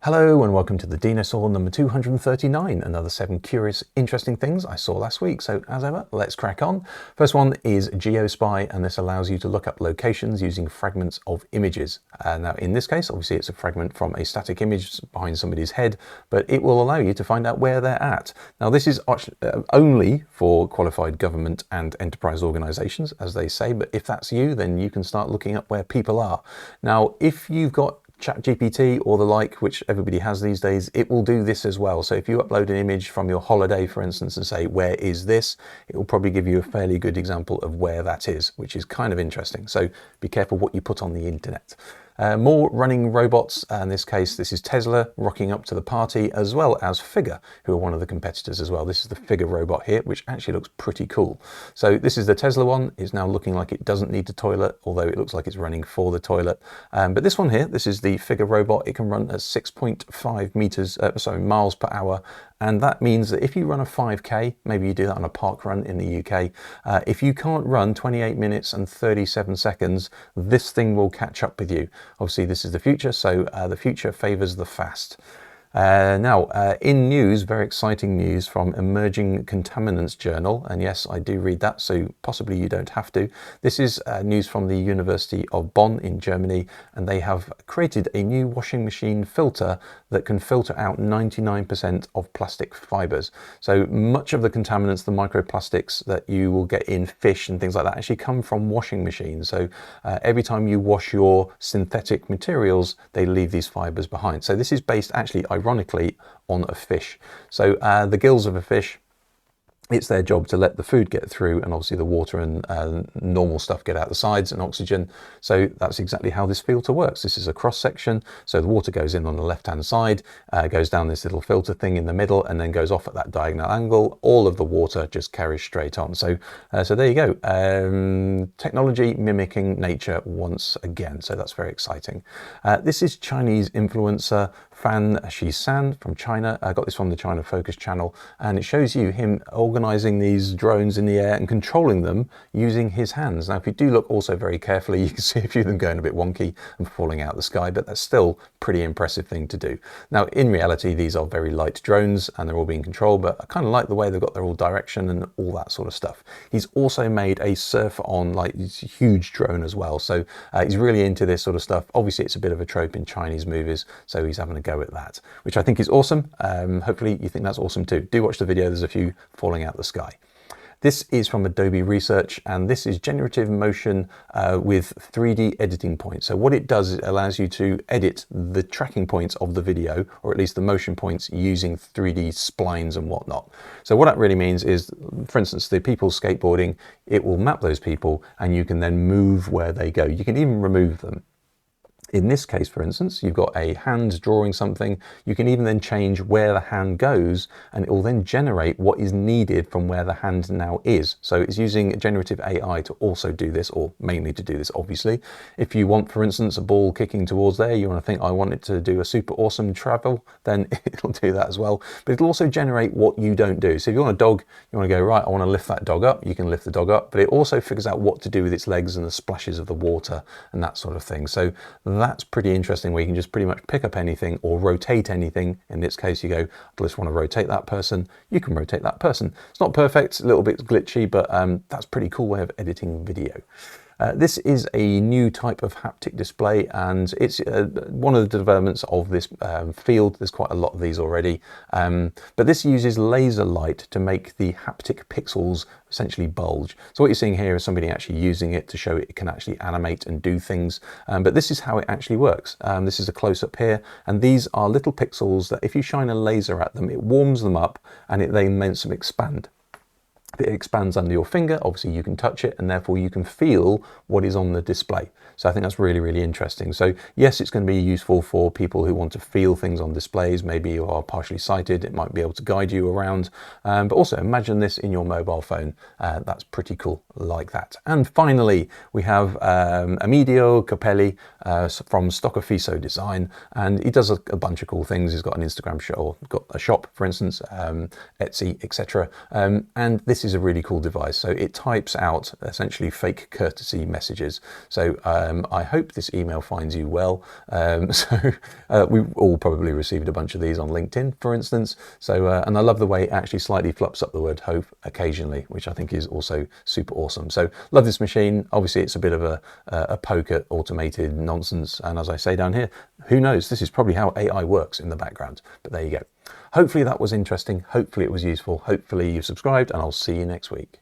Hello and welcome to the Dinosaw number 239, another 7 curious, interesting things I saw last week. So as ever, let's crack on. First one is Geospy, and this allows you to look up locations using fragments of images. Now in this case, obviously it's a fragment from a static image behind somebody's head, but it will allow you to find out where they're at. Now this is only for qualified government and enterprise organizations, as they say, but if that's you, then you can start looking up where people are. Now, if you've got ChatGPT or the like, which everybody has these days, it will do this as well. So if you upload an image from your holiday, for instance, and say, where is this? It will probably give you a fairly good example of where that is, which is kind of interesting. So be careful what you put on the internet. More running robots. In this case, this is Tesla rocking up to the party, as well as Figure, who are one of the competitors as well. This is the Figure robot here, which actually looks pretty cool. So this is the Tesla one. It's now looking like it doesn't need the toilet, although it looks like it's running for the toilet. But this one here, this is the Figure robot. It can run at 6.5 miles per hour. And that means that if you run a 5K, maybe you do that on a park run in the UK, if you can't run 28 minutes and 37 seconds, this thing will catch up with you. Obviously, this is the future, so the future favors the fast. In news, very exciting news from Emerging Contaminants Journal, and yes, I do read that, so possibly you don't have to. This is news from the University of Bonn in Germany, and they have created a new washing machine filter that can filter out 99% of plastic fibers. So much of the contaminants, the microplastics that you will get in fish and things like that, actually come from washing machines. So every time you wash your synthetic materials, they leave these fibers behind. So this is based actually, ironically, on a fish. So the gills of a fish, it's their job to let the food get through, and obviously the water and normal stuff get out the sides, and oxygen. So that's exactly how this filter works. This is a cross section, so the water goes in on the left hand side, goes down this little filter thing in the middle, and then goes off at that diagonal angle. All of the water just carries straight on. So there you go. Technology mimicking nature once again. So that's very exciting. This is Chinese influencer Fan Shan from China. I got this from the China Focus channel, and it shows you him organizing these drones in the air and controlling them using his hands. Now, if you do look also very carefully, you can see a few of them going a bit wonky and falling out of the sky, but that's still a pretty impressive thing to do. Now, in reality, these are very light drones and they're all being controlled, but I kind of like the way they've got their all direction and all that sort of stuff. He's also made a surf-on, like, huge drone as well. So he's really into this sort of stuff. Obviously, it's a bit of a trope in Chinese movies, so he's having a go at that, which I think is awesome. Hopefully you think that's awesome too. Do watch the video, there's a few falling out the sky. This is from Adobe Research, and this is generative motion with 3D editing points. So what it does is it allows you to edit the tracking points of the video, or at least the motion points, using 3D splines and whatnot. So what that really means is, for instance, the people skateboarding, it will map those people and you can then move where they go. You can even remove them. In this case, for instance, you've got a hand drawing something. You can even then change where the hand goes, and it will then generate what is needed from where the hand now is. So it's using generative AI to also do this, or mainly to do this, obviously. If you want, for instance, a ball kicking towards there, you want to think, I want it to do a super awesome travel, then it'll do that as well. But it'll also generate what you don't do. So if you want a dog, you want to go, right, I want to lift that dog up, you can lift the dog up, but it also figures out what to do with its legs and the splashes of the water and that sort of thing. So that's pretty interesting, where you can just pretty much pick up anything or rotate anything. In this case, you go, I just want to rotate that person. You can rotate that person. It's not perfect, a little bit glitchy, but that's a pretty cool way of editing video. This is a new type of haptic display, and it's one of the developments of this field. There's quite a lot of these already, but this uses laser light to make the haptic pixels essentially bulge. So what you're seeing here is somebody actually using it to show it can actually animate and do things, but this is how it actually works. This is a close-up here, and these are little pixels that if you shine a laser at them, it warms them up and it then makes them expand. It expands under your finger. Obviously you can touch it, and therefore you can feel what is on the display. So I think that's really, really interesting. So yes, it's going to be useful for people who want to feel things on displays. Maybe you are partially sighted, it might be able to guide you around, but also imagine this in your mobile phone. That's pretty cool like that. And finally, we have Amedeo Capelli from Stoccafiso Design, and he does a bunch of cool things. He's got an Instagram shop, or got a shop, for instance, Etsy, etc. And this is a really cool device. So it types out essentially fake courtesy messages. So I hope this email finds you well. We've all probably received a bunch of these on LinkedIn, for instance. So, and I love the way it actually slightly flops up the word hope occasionally, which I think is also super awesome. So love this machine. Obviously, it's a bit of a poke at automated nonsense. And as I say down here, who knows? This is probably how AI works in the background. But there you go. Hopefully that was interesting. Hopefully it was useful. Hopefully you subscribed, and I'll see you next week.